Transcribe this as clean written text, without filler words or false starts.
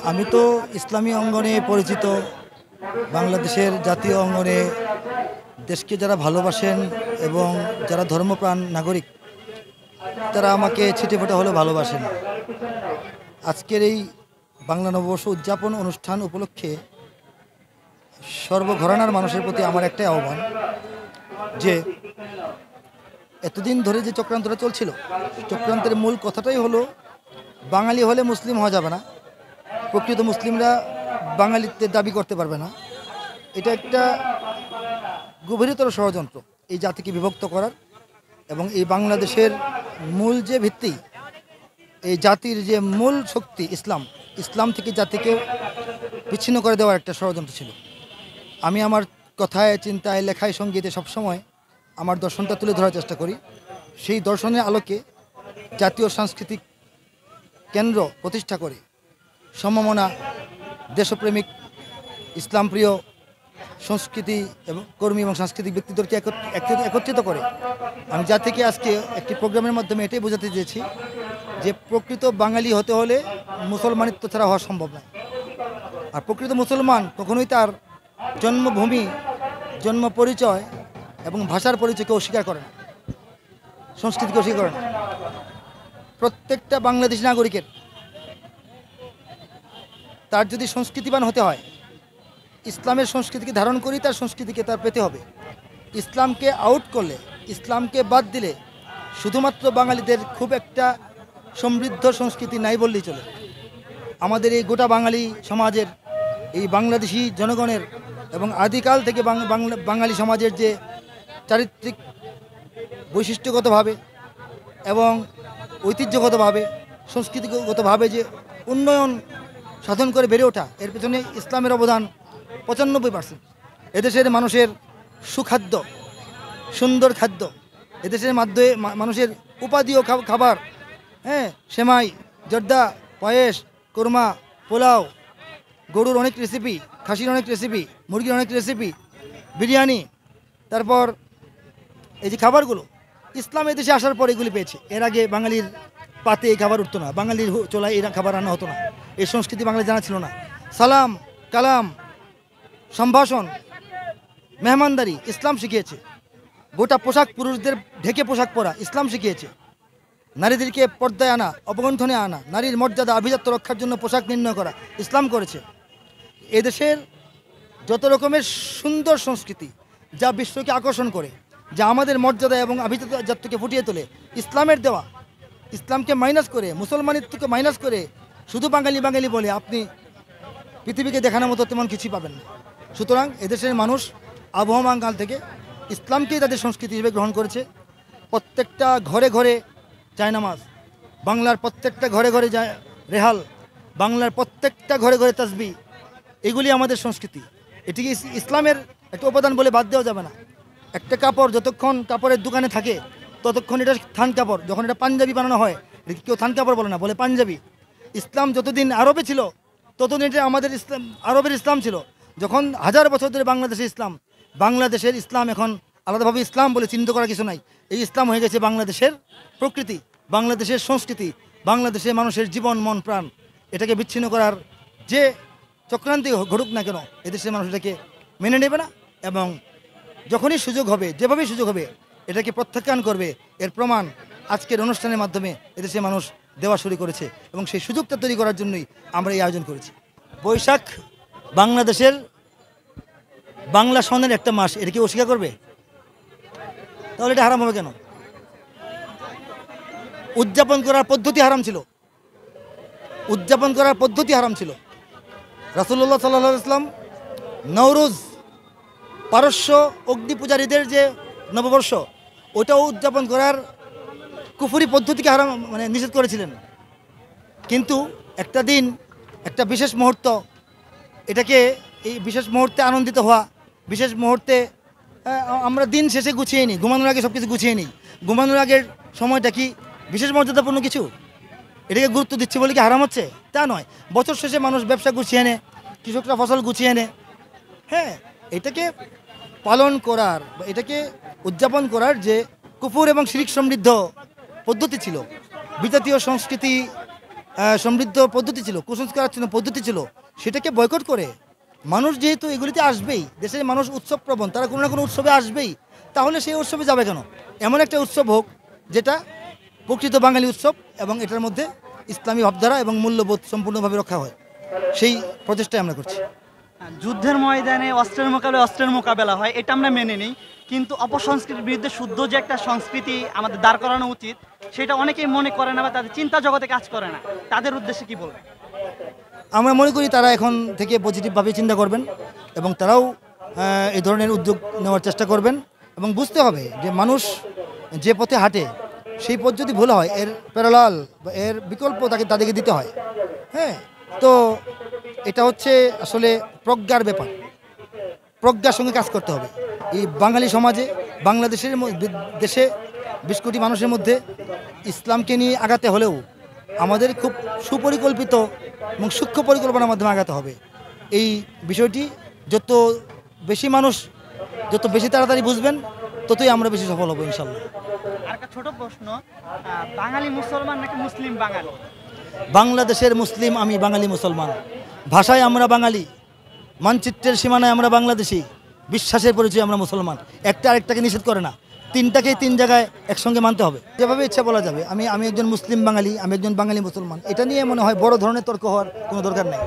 আমি তো ইসলামী অঙ্গনে পরিচিত। বাংলাদেশের জাতীয় অঙ্গনে দেশকে যারা ভালোবাসেন এবং যারা ধর্মপ্রাণ নাগরিক, তারা আমাকে ছিটেফোঁটা হলেও ভালোবাসেন। আজকের এই বাংলা নববর্ষ উদযাপন অনুষ্ঠান উপলক্ষে সর্বঘরানার মানুষের প্রতি আমার একটাই আহ্বান, যে এতদিন ধরে যে চক্রান্তটা চলছিল, চক্রান্তের মূল কথাটাই হলো বাঙালি হলে মুসলিম হওয়া যাবে না, প্রকৃত মুসলিমরা বাঙালিত্বের দাবি করতে পারবে না। এটা একটা গভীরতর ষড়যন্ত্র এই জাতিকে বিভক্ত করার, এবং এই বাংলাদেশের মূল যে ভিত্তি, এই জাতির যে মূল শক্তি ইসলাম থেকে জাতিকে বিচ্ছিন্ন করে দেওয়ার একটা ষড়যন্ত্র ছিল। আমি আমার কথায়, চিন্তায়, লেখায়, সঙ্গীতে সবসময় আমার দর্শনটা তুলে ধরার চেষ্টা করি। সেই দর্শনের আলোকে জাতীয় সাংস্কৃতিক কেন্দ্র প্রতিষ্ঠা করে সমমনা দেশপ্রেমিক ইসলামপ্রিয় সংস্কৃতি এবং কর্মী এবং সাংস্কৃতিক ব্যক্তিদেরকে একত্রিত করে আমি জাতিকে আজকে একটি প্রোগ্রামের মাধ্যমে এটাই বোঝাতে চেয়েছি যে প্রকৃত বাঙালি হতে হলে মুসলমানিত্ব ছাড়া হওয়া সম্ভব নয়। আর প্রকৃত মুসলমান কখনোই তার জন্মভূমি, জন্ম পরিচয় এবং ভাষার পরিচয়কে অস্বীকার করে না, সংস্কৃতিকে অস্বীকার করে না। প্রত্যেকটা বাংলাদেশী নাগরিকের তার যদি সংস্কৃতিবান হতে হয়, ইসলামের সংস্কৃতিকে ধারণ করেই তার সংস্কৃতিকে তার পেতে হবে। ইসলামকে আউট করলে, ইসলামকে বাদ দিলে শুধুমাত্র বাঙালিদের খুব একটা সমৃদ্ধ সংস্কৃতি নাই বললেই চলে। আমাদের এই গোটা বাঙালি সমাজের, এই বাংলাদেশি জনগণের এবং আদিকাল থেকে বাঙালি সমাজের যে চারিত্রিক বৈশিষ্ট্যগতভাবে এবং ঐতিহ্যগতভাবে, সংস্কৃতিগতভাবে যে উন্নয়ন সাধন করে বেড়ে ওঠা, এর পেছনে ইসলামের অবদান 95%। এদেশের মানুষের সুখাদ্য, সুন্দর খাদ্য, এদেশের মাধ্যমে মানুষের উপাদেয় খাবার, সেমাই, জর্দা, পায়েস, কোরমা, পোলাও, গরুর অনেক রেসিপি, খাসির অনেক রেসিপি, মুরগির অনেক রেসিপি, বিরিয়ানি, তারপর এই যে খাবারগুলো ইসলাম এদেশে আসার পর এগুলি পেয়েছে। এর আগে বাঙালির পাতে এই খাবার উঠতো না, বাঙালির চোলায় এই খাবার রান্না হতো না, এই সংস্কৃতি বাঙালি জানা ছিল না। সালাম কালাম, সম্ভাষণ, মেহমানদারি ইসলাম শিখিয়েছে। গোটা পোশাক, পুরুষদের ঢেকে পোশাক পরা ইসলাম শিখিয়েছে। নারীদেরকে পর্দায় আনা, অবগণ্ঠনে আনা, নারীর মর্যাদা, আভিজাত্য রক্ষার জন্য পোশাক নির্ণয় করা ইসলাম করেছে। এদেশের যত রকমের সুন্দর সংস্কৃতি যা বিশ্বকে আকর্ষণ করে, যা আমাদের মর্যাদা এবং আভিজাত্যকে ফুটিয়ে তোলে, ইসলামের দেওয়া। ইসলামকে মাইনাস করে, মুসলমানিত্বকে মাইনাস করে শুধু বাঙালি বাঙালি বলে আপনি পৃথিবীকে দেখানোর মতো তেমন কিছুই পাবেন না। সুতরাং এদেশের মানুষ আবহমান কাল থেকে ইসলামকেই তাদের সংস্কৃতি হিসেবে গ্রহণ করেছে। প্রত্যেকটা ঘরে ঘরে জায়নামাজ, বাংলার প্রত্যেকটা ঘরে ঘরে রেহাল, বাংলার প্রত্যেকটা ঘরে ঘরে তাসবিহ, এগুলি আমাদের সংস্কৃতি। এটিকে ইসলামের একটা উপাদান বলে বাদ দেওয়া যাবে না। একটা কাপড় যতক্ষণ কাপড়ের দোকানে থাকে ততক্ষণ এটা থান কাপড়। যখন এটা পাঞ্জাবি বানানো হয়, কেউ থান কাপড় বলে না, বলে পাঞ্জাবি। ইসলাম যতদিন আরবে ছিল ততদিন এটা আমাদের ইসলাম, আরবের ইসলাম ছিল। যখন হাজার বছর ধরে বাংলাদেশের ইসলাম এখন আলাদাভাবে ইসলাম বলে চিহ্নিত করা কিছু নাই। এই ইসলাম হয়ে গেছে বাংলাদেশের প্রকৃতি, বাংলাদেশের সংস্কৃতি, বাংলাদেশের মানুষের জীবন, মন, প্রাণ। এটাকে বিচ্ছিন্ন করার যে চক্রান্তি ঘটুক না কেন, এদেশের মানুষ এটাকে মেনে নেবে না, এবং যখনই সুযোগ হবে, যেভাবেই সুযোগ হবে, এটাকে প্রত্যাখ্যান করবে। এর প্রমাণ আজকের অনুষ্ঠানের মাধ্যমে এদেশের মানুষ দেওয়া শুরু করেছে, এবং সেই সুযোগটা তৈরি করার জন্যই আমরা এই আয়োজন করেছি। বৈশাখ বাংলাদেশের বাংলা সনের একটা মাস, এটা কি অস্বীকার করবে? তাহলে এটা হারাম হবে কেন? উদযাপন করার পদ্ধতি হারাম ছিল, উদযাপন করার পদ্ধতি হারাম ছিল। রাসূলুল্লাহ সাল্লাল্লাহু আলাইহি ওয়াসাল্লাম নওরোজ, পারস্য অগ্নি পূজারীদের যে নববর্ষ, ওটাও উদযাপন করার কুফরি পদ্ধতিকে হারাম, নিষেধ করেছিলেন। কিন্তু একটা দিন, একটা বিশেষ মুহূর্ত, এটাকে এই বিশেষ মুহূর্তে আনন্দিত হওয়া, বিশেষ মুহূর্তে আমরা দিন শেষে গুছিয়ে নিই, ঘুমানোর আগে সব কিছু গুছিয়ে নিই। ঘুমানোর আগের সময়টা কি বিশেষ মর্যাদাপূর্ণ কিছু? এটাকে গুরুত্ব দিচ্ছে বলে কি হারাম হচ্ছে? তা নয়। বছর শেষে মানুষ ব্যবসা গুছিয়ে নেয়, কৃষকরা ফসল গুছিয়ে নেয়। এটাকে পালন করার, এটাকে উদযাপন করার যে কুফর এবং শিরিক সমৃদ্ধ পদ্ধতি ছিল, বিজাতীয় সংস্কৃতি সমৃদ্ধ পদ্ধতি ছিল, কুসংস্কারাচ্ছন্ন পদ্ধতি ছিল, সেটাকে বয়কট করে মানুষ যেহেতু এগুলিতে আসবেই, দেশের মানুষ উৎসবপ্রবণ, তারা কোনো না কোনো উৎসবে আসবেই, তাহলে সেই উৎসবে যাবে কেন? এমন একটা উৎসব হোক যেটা প্রকৃত বাঙালি উৎসব এবং এটার মধ্যে ইসলামী ভাবধারা এবং মূল্যবোধ সম্পূর্ণভাবে রক্ষা হয়, সেই প্রচেষ্টাই আমরা করছি। যুদ্ধের ময়দানে অস্ত্রের মোকাবেলা হয়, এটা আমরা মেনে নিই, কিন্তু অপসংস্কৃতির বিরুদ্ধে শুদ্ধ যে একটা সংস্কৃতি আমাদের দাঁড় করানো উচিত, সেটা অনেকেই মনে করে না বা তাদের চিন্তা জগতে কাজ করে না। তাদের উদ্দেশ্যে কি বলবেন? আমরা মনে করি তারা এখন থেকে পজিটিভভাবে চিন্তা করবেন এবং তারাও এই ধরনের উদ্যোগ নেওয়ার চেষ্টা করবেন এবং বুঝতে হবে যে মানুষ যে পথে হাঁটে সেই পথ যদি ভুল হয়, এর প্যারালাল বা এর বিকল্প তাদেরকে দিতে হয়। হ্যাঁ, তো এটা হচ্ছে আসলে প্রজ্ঞার ব্যাপার, প্রজ্ঞার সঙ্গে কাজ করতে হবে। এই বাঙালি সমাজে, বাংলাদেশের দেশে 20 কোটি মানুষের মধ্যে ইসলামকে নিয়ে আগাতে হলেও আমাদের খুব সুপরিকল্পিত এবং সূক্ষ্ম পরিকল্পনার মাধ্যমে আগাতে হবে। এই বিষয়টি যত বেশি মানুষ যত বেশি তাড়াতাড়ি বুঝবেন, ততই আমরা বেশি সফল হব ইনশাল্লাহ। আর একটা ছোট প্রশ্ন, বাঙালি মুসলমান নাকি মুসলিম বাঙালি? বাংলাদেশের মুসলিম, আমি বাঙালি মুসলমান। ভাষায় আমরা বাঙালি, মানচিত্রের সীমানায় আমরা বাংলাদেশি, বিশ্বাসের পরিচয় আমরা মুসলমান। একটা আরেকটাকে নিষেধ করে না, তিনটাকেই 3 জায়গায় একসঙ্গে মানতে হবে। যেভাবে ইচ্ছা বলা যাবে আমি একজন মুসলিম বাঙালি, আমি একজন বাঙালি মুসলমান, এটা নিয়ে মনে হয় বড় ধরনের তর্ক হওয়ার কোনো দরকার নেই।